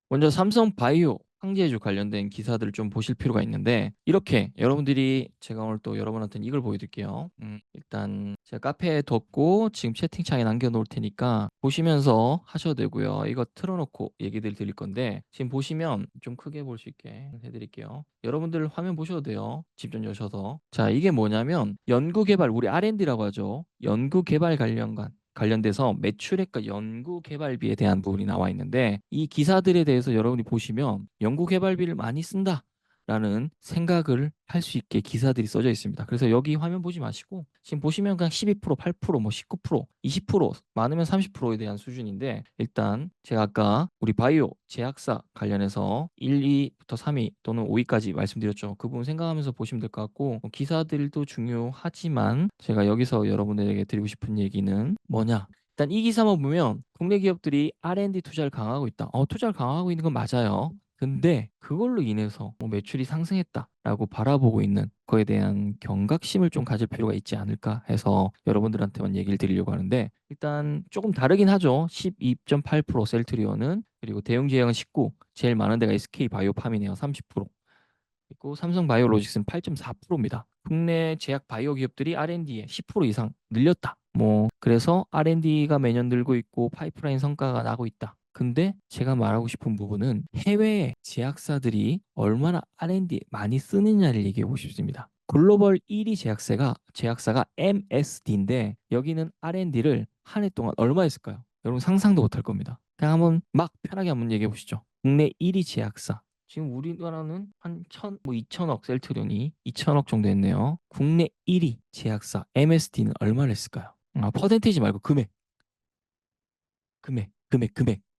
먼저 삼성바이오 항제주 관련된 기사들을 좀 보실 필요가 있는데 이렇게 여러분들이 제가 오늘 또 여러분한테는 이걸 보여드릴게요. 일단 제가 카페에 뒀고 지금 채팅창에 남겨놓을 테니까 보시면서 하셔도 되고요. 이거 틀어놓고 얘기들 드릴 건데 지금 보시면 좀 크게 볼 수 있게 해드릴게요. 여러분들 화면 보셔도 돼요. 집 좀 여셔서. 자, 이게 뭐냐면 연구개발, 우리 R&D라고 하죠. 연구개발 관련돼서 매출액과 연구개발비에 대한 부분이 나와 있는데 이 기사들에 대해서 여러분이 보시면 연구개발비를 많이 쓴다라는 생각을 할 수 있게 기사들이 써져 있습니다. 그래서 여기 화면 보지 마시고 지금 보시면 그냥 12%, 8%, 뭐 19%, 20% 많으면 30%에 대한 수준인데 일단 제가 아까 우리 바이오 제약사 관련해서 1, 2부터 3위 또는 5위까지 말씀드렸죠. 그 부분 생각하면서 보시면 될 것 같고 기사들도 중요하지만 제가 여기서 여러분들에게 드리고 싶은 얘기는 뭐냐? 일단 이 기사만 보면 국내 기업들이 R&D 투자를 강화하고 있다. 투자를 강화하고 있는 건 맞아요. 근데 그걸로 인해서 뭐 매출이 상승했다라고 바라보고 있는 거에 대한 경각심을 좀 가질 필요가 있지 않을까 해서 여러분들한테만 얘기를 드리려고 하는데 일단 조금 다르긴 하죠. 12.8% 셀트리온은 그리고 대웅제약은 19, 제일 많은 데가 SK 바이오팜이네요. 30%. 그리고 삼성바이오로직스는 8.4%입니다. 국내 제약 바이오 기업들이 R&D에 10% 이상 늘렸다. 뭐 그래서 R&D가 매년 늘고 있고 파이프라인 성과가 나고 있다. 근데 제가 말하고 싶은 부분은 해외 제약사들이 얼마나 R&D 많이 쓰느냐를 얘기하고 싶습니다. 글로벌 1위 제약사가 MSD인데 여기는 R&D를 한 해 동안 얼마 했을까요? 여러분 상상도 못할 겁니다. 그냥 한번 막 편하게 한번 얘기해 보시죠. 국내 1위 제약사 지금 우리나라는 한 뭐 2천억 셀트리온이 2천억 정도 했네요. 국내 1위 제약사 MSD는 얼마를 했을까요? 퍼센티지 말고 금액.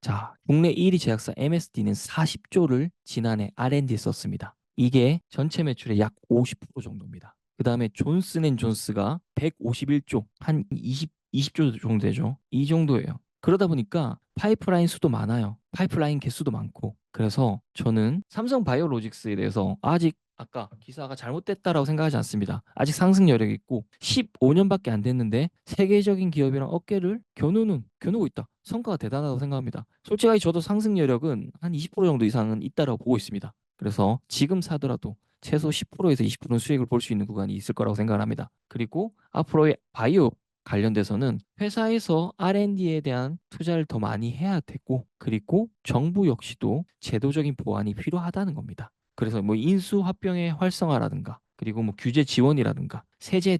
자, 국내 1위 제약사 MSD는 40조를 지난해 R&D에 썼습니다. 이게 전체 매출의 약 50% 정도입니다. 그 다음에 존슨앤존스가 151조, 한 20조 정도 되죠. 이 정도예요. 그러다 보니까 파이프라인 수도 많아요. 파이프라인 개수도 많고. 그래서 저는 삼성바이오로직스에 대해서 아직 아까 기사가 잘못됐다라고 생각하지 않습니다. 아직 상승 여력이 있고 15년밖에 안 됐는데 세계적인 기업이랑 어깨를 겨누고 있다. 성과가 대단하다고 생각합니다. 솔직하게 저도 상승 여력은 한 20% 정도 이상은 있다라고 보고 있습니다. 그래서 지금 사더라도 최소 10%에서 20%는 수익을 볼 수 있는 구간이 있을 거라고 생각합니다. 그리고 앞으로의 바이오 관련돼서는 회사에서 R&D에 대한 투자를 더 많이 해야 되고 그리고 정부 역시도 제도적인 보완이 필요하다는 겁니다. 그래서 뭐 인수합병의 활성화라든가 그리고 뭐 규제 지원이라든가 세제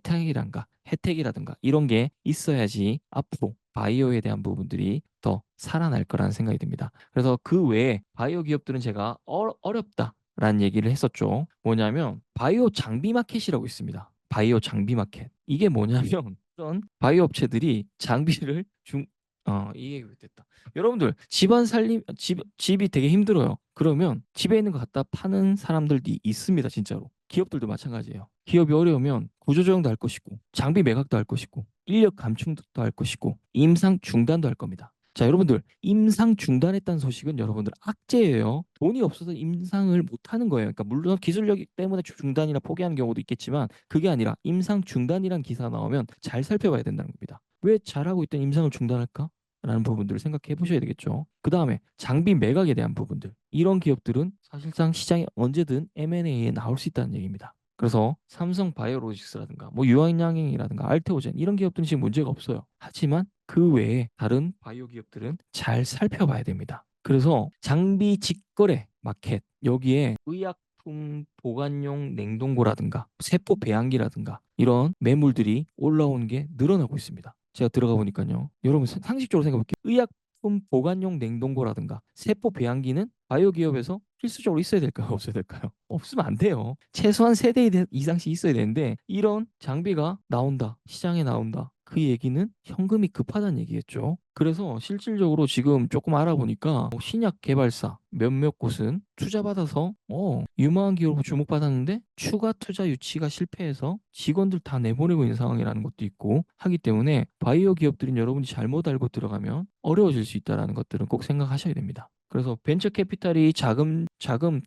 혜택이라든가 이런 게 있어야지 앞으로 바이오에 대한 부분들이 더 살아날 거라는 생각이 듭니다. 그래서 그 외에 바이오 기업들은 제가 어렵다라는 얘기를 했었죠. 뭐냐면 바이오 장비 마켓이라고 있습니다. 바이오 장비 마켓. 이게 뭐냐면 그런 바이오 업체들이 장비를 이게 됐다. 여러분들 집안 살림 집이 되게 힘들어요. 그러면 집에 있는 거 갖다 파는 사람들이 있습니다, 진짜로. 기업들도 마찬가지예요. 기업이 어려우면 구조조정도 할 것이고 장비 매각도 할 것이고 인력 감축도 할 것이고 임상 중단도 할 겁니다. 자, 여러분들 임상 중단했다는 소식은 여러분들 악재예요. 돈이 없어서 임상을 못 하는 거예요. 그러니까 물론 기술력 때문에 중단이나 포기하는 경우도 있겠지만 그게 아니라 임상 중단이란 기사 나오면 잘 살펴봐야 된다는 겁니다. 왜 잘하고 있던 임상을 중단할까? 라는 부분들을 생각해 보셔야 되겠죠. 그 다음에 장비 매각에 대한 부분들. 이런 기업들은 사실상 시장에 언제든 M&A에 나올 수 있다는 얘기입니다. 그래서 삼성 바이오로직스라든가 뭐 유한양행이라든가 알테오젠 이런 기업들은 지금 문제가 없어요. 하지만 그 외에 다른 바이오 기업들은 잘 살펴봐야 됩니다. 그래서 장비 직거래 마켓 여기에 의약품 보관용 냉동고라든가 세포 배양기라든가 이런 매물들이 올라오는 게 늘어나고 있습니다. 제가 들어가 보니까요. 여러분 상식적으로 생각해 볼게요. 의약품 보관용 냉동고라든가 세포 배양기는 바이오 기업에서 필수적으로 있어야 될까요? 없어야 될까요? 없으면 안 돼요. 최소한 세대 이상씩 있어야 되는데 이런 장비가 나온다. 시장에 나온다. 그 얘기는 현금이 급하다는 얘기겠죠. 그래서 실질적으로 지금 조금 알아보니까 신약 개발사 몇몇 곳은 투자받아서 유망한 기업으로 주목받았는데 추가 투자 유치가 실패해서 직원들 다 내보내고 있는 상황이라는 것도 있고 하기 때문에 바이오 기업들은 여러분이 잘못 알고 들어가면 어려워질 수 있다는 것들은 꼭 생각하셔야 됩니다. 그래서 벤처 캐피탈이 자금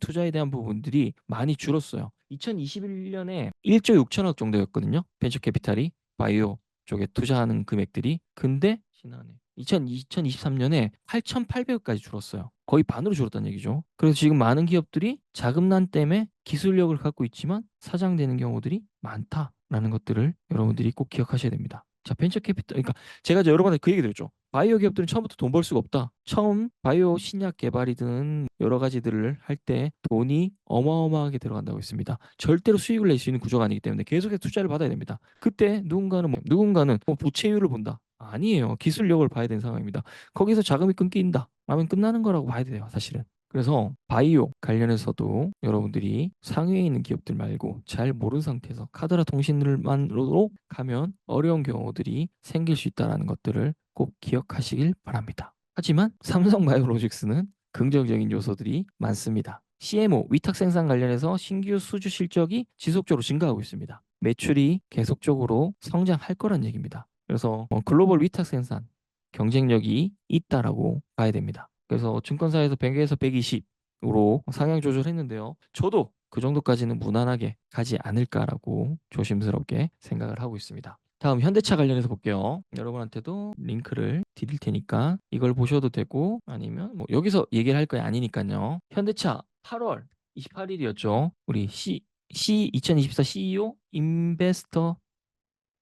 투자에 대한 부분들이 많이 줄었어요. 2021년에 1조 6천억 정도였거든요. 벤처 캐피탈이 바이오 쪽에 투자하는 금액들이. 근데 지난해 2023년에 8,800억까지 줄었어요. 거의 반으로 줄었다는 얘기죠. 그래서 지금 많은 기업들이 자금난 때문에 기술력을 갖고 있지만 사장되는 경우들이 많다라는 것들을 여러분들이 꼭 기억하셔야 됩니다. 자, 벤처 캐피탈, 그러니까 제가 여러 번에 그 얘기 드렸죠. 바이오 기업들은 처음부터 돈 벌 수가 없다. 처음 바이오 신약 개발이든 여러 가지들을 할 때 돈이 어마어마하게 들어간다고 했습니다. 절대로 수익을 낼 수 있는 구조가 아니기 때문에 계속해서 투자를 받아야 됩니다. 그때 누군가는 부채율을 본다. 아니에요. 기술력을 봐야 되는 상황입니다. 거기서 자금이 끊긴다. 라면 끝나는 거라고 봐야 돼요, 사실은. 그래서 바이오 관련해서도 여러분들이 상위에 있는 기업들 말고 잘 모르는 상태에서 카드라 통신을만으로 가면 어려운 경우들이 생길 수 있다는 것들을 꼭 기억하시길 바랍니다. 하지만 삼성바이오로직스는 긍정적인 요소들이 많습니다. CMO, 위탁 생산 관련해서 신규 수주 실적이 지속적으로 증가하고 있습니다. 매출이 계속적으로 성장할 거란 얘기입니다. 그래서 글로벌 위탁 생산 경쟁력이 있다라고 봐야 됩니다. 그래서 증권사에서 100에서 120으로 상향 조절했는데요. 저도 그 정도까지는 무난하게 가지 않을까라고 조심스럽게 생각을 하고 있습니다. 다음 현대차 관련해서 볼게요. 여러분한테도 링크를 드릴 테니까 이걸 보셔도 되고 아니면 뭐 여기서 얘기를 할 거 아니니까요. 현대차 8월 28일이었죠. 우리 C 2024 CEO 인베스터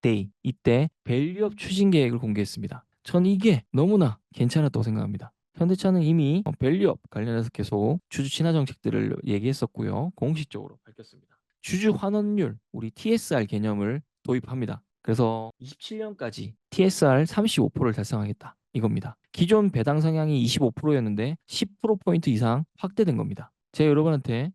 데이 이때 밸류업 추진 계획을 공개했습니다. 전 이게 너무나 괜찮았다고 생각합니다. 현대차는 이미 밸류업 관련해서 계속 주주 친화 정책들을 얘기했었고요. 공식적으로 밝혔습니다. 주주 환원율, 우리 TSR 개념을 도입합니다. 그래서 27년까지 TSR 35%를 달성하겠다. 이겁니다. 기존 배당 성향이 25%였는데 10%포인트 이상 확대된 겁니다. 제가 여러분한테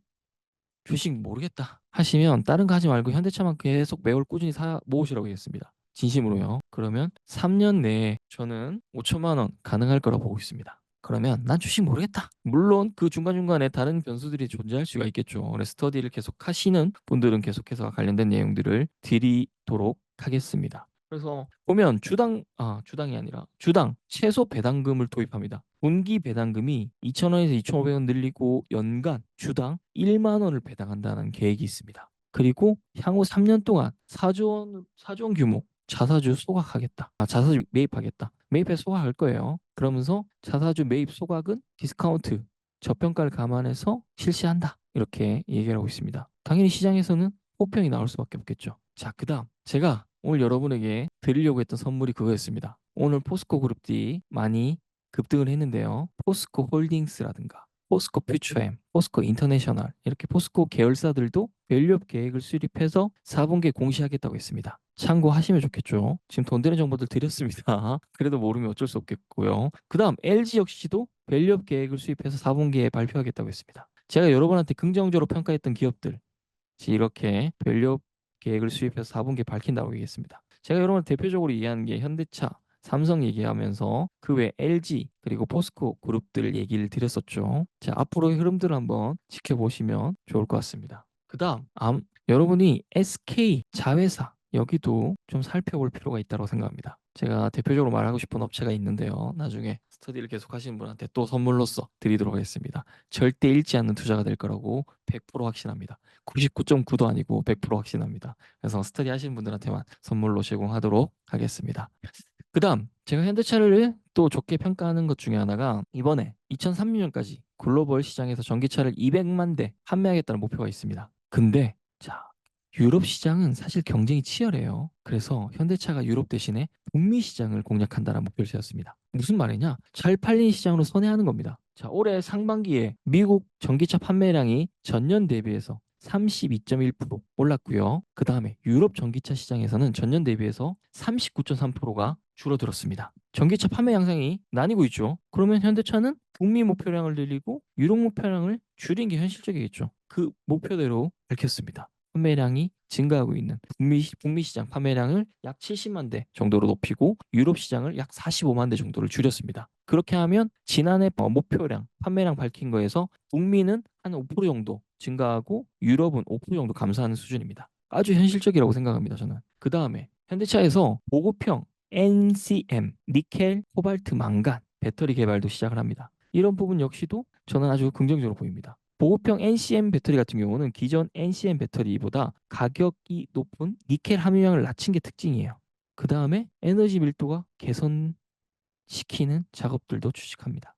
주식 모르겠다 하시면 다른 거 하지 말고 현대차만 계속 매월 꾸준히 모으시라고 했습니다. 진심으로요. 그러면 3년 내에 저는 5천만 원 가능할 거라고 보고 있습니다. 그러면 난 주식 모르겠다. 물론 그 중간중간에 다른 변수들이 존재할 수가 있겠죠. 그래서 스터디를 계속 하시는 분들은 계속해서 관련된 내용들을 드리도록 하겠습니다. 그래서 보면 주당이 아니라 주당 최소 배당금을 도입합니다. 분기 배당금이 2,000원에서 2,500원 늘리고 연간 주당 1만 원을 배당한다는 계획이 있습니다. 그리고 향후 3년 동안 4조 원 규모 자사주 소각하겠다. 자사주 매입하겠다. 매입해서 소각할 거예요. 그러면서 자사주 매입 소각은 디스카운트 저평가를 감안해서 실시한다. 이렇게 얘기를 하고 있습니다. 당연히 시장에서는 호평이 나올 수밖에 없겠죠. 자, 그다음 제가 오늘 여러분에게 드리려고 했던 선물이 그거였습니다. 오늘 포스코 그룹이 많이 급등을 했는데요. 포스코 홀딩스라든가 포스코 퓨처엠, 포스코 인터내셔널 이렇게 포스코 계열사들도 밸류업 계획을 수립해서 4분기에 공시하겠다고 했습니다. 참고하시면 좋겠죠. 지금 돈 되는 정보들 드렸습니다. 그래도 모르면 어쩔 수 없겠고요. 그 다음 LG 역시도 밸류업 계획을 수립해서 4분기에 발표하겠다고 했습니다. 제가 여러분한테 긍정적으로 평가했던 기업들 이렇게 밸류업 계획을 수립해서 4분기에 밝힌다고 얘기했습니다. 제가 여러분 대표적으로 얘기하는 게 현대차, 삼성 얘기하면서 그 외 LG 그리고 포스코 그룹들 얘기를 드렸었죠. 자, 앞으로의 흐름들을 한번 지켜보시면 좋을 것 같습니다. 그 다음 여러분이 SK 자회사 여기도 좀 살펴볼 필요가 있다고 생각합니다. 제가 대표적으로 말하고 싶은 업체가 있는데요. 나중에 스터디를 계속 하시는 분한테 또 선물로서 드리도록 하겠습니다. 절대 잃지 않는 투자가 될 거라고 100% 확신합니다. 99.9도 아니고 100% 확신합니다. 그래서 스터디 하시는 분들한테만 선물로 제공하도록 하겠습니다. 그 다음 제가 현대차를 또 좋게 평가하는 것 중에 하나가 이번에 2030년까지 글로벌 시장에서 전기차를 200만 대 판매하겠다는 목표가 있습니다. 근데 자, 유럽 시장은 사실 경쟁이 치열해요. 그래서 현대차가 유럽 대신에 북미 시장을 공략한다는 목표를 세웠습니다. 무슨 말이냐? 잘 팔리는 시장으로 선회하는 겁니다. 자, 올해 상반기에 미국 전기차 판매량이 전년 대비해서 32.1% 올랐고요. 그 다음에 유럽 전기차 시장에서는 전년 대비해서 39.3%가 줄어들었습니다. 전기차 판매 양상이 나뉘고 있죠. 그러면 현대차는 북미 목표량을 늘리고 유럽 목표량을 줄인 게 현실적이겠죠. 그 목표대로 밝혔습니다. 판매량이 증가하고 있는 북미 시장 판매량을 약 70만 대 정도로 높이고 유럽 시장을 약 45만 대 정도를 줄였습니다. 그렇게 하면 지난해 목표량, 판매량 밝힌 거에서 북미는 한 5% 정도 증가하고 유럽은 5% 정도 감소하는 수준입니다. 아주 현실적이라고 생각합니다, 저는. 그 다음에 현대차에서 보급형 NCM, 니켈, 코발트, 망간 배터리 개발도 시작을 합니다. 이런 부분 역시도 저는 아주 긍정적으로 보입니다. 보급형 NCM 배터리 같은 경우는 기존 NCM 배터리보다 가격이 높은 니켈 함유량을 낮춘 게 특징이에요. 그 다음에 에너지 밀도가 개선되는 시키는 작업들도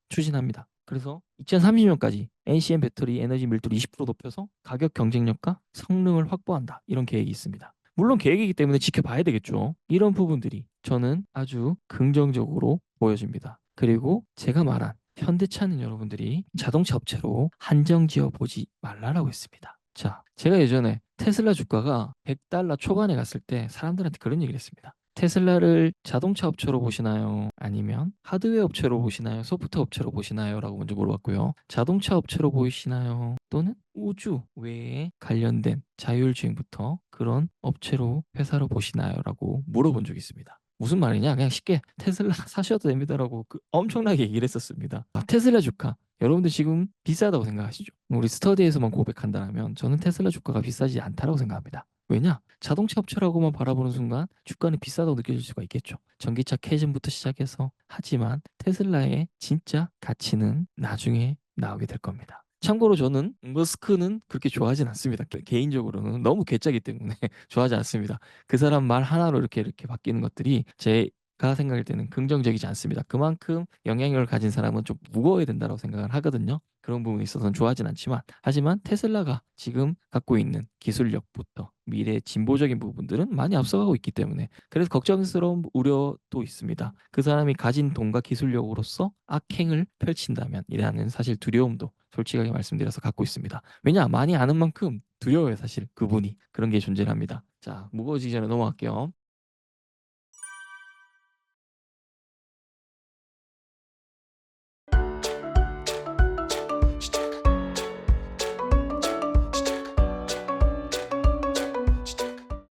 추진합니다. 그래서 2030년까지 NCM 배터리 에너지 밀도를 20% 높여서 가격 경쟁력과 성능을 확보한다. 이런 계획이 있습니다. 물론 계획이기 때문에 지켜봐야 되겠죠. 이런 부분들이 저는 아주 긍정적으로 보여집니다. 그리고 제가 말한 현대차는 여러분들이 자동차 업체로 한정 지어 보지 말라라고 했습니다. 자, 제가 예전에 테슬라 주가가 100달러 초반에 갔을 때 사람들한테 그런 얘기를 했습니다. 테슬라를 자동차 업체로 보시나요? 아니면 하드웨어 업체로 보시나요? 소프트웨어 업체로 보시나요? 라고 먼저 물어봤고요. 자동차 업체로 보이시나요? 또는 우주 외에 관련된 자율주행부터 그런 업체로 회사로 보시나요? 라고 물어본 적이 있습니다. 무슨 말이냐? 그냥 쉽게 테슬라 사셔도 됩니다라고 엄청나게 얘기를 했었습니다. 테슬라 주가 여러분들 지금 비싸다고 생각하시죠? 우리 스터디에서만 고백한다면 저는 테슬라 주가가 비싸지 않다고 생각합니다. 왜냐? 자동차 업체라고만 바라보는 순간 주가는 비싸다고 느껴질 수가 있겠죠. 전기차 캐즘부터 시작해서 하지만 테슬라의 진짜 가치는 나중에 나오게 될 겁니다. 참고로 저는 머스크는 그렇게 좋아하진 않습니다. 개인적으로는 너무 괴짜기 때문에 좋아하지 않습니다. 그 사람 말 하나로 이렇게 바뀌는 것들이 제가 생각할 때는 긍정적이지 않습니다. 그만큼 영향력을 가진 사람은 좀 무거워야 된다고 생각을 하거든요. 그런 부분에 있어서는 좋아하진 않지만 하지만 테슬라가 지금 갖고 있는 기술력부터 미래의 진보적인 부분들은 많이 앞서가고 있기 때문에 그래서 걱정스러운 우려도 있습니다. 그 사람이 가진 돈과 기술력으로서 악행을 펼친다면 이라는 사실 두려움도 솔직하게 말씀드려서 갖고 있습니다. 왜냐? 많이 아는 만큼 두려워요, 사실 그분이. 그런 게 존재합니다. 자, 무거워지기 전에 넘어갈게요.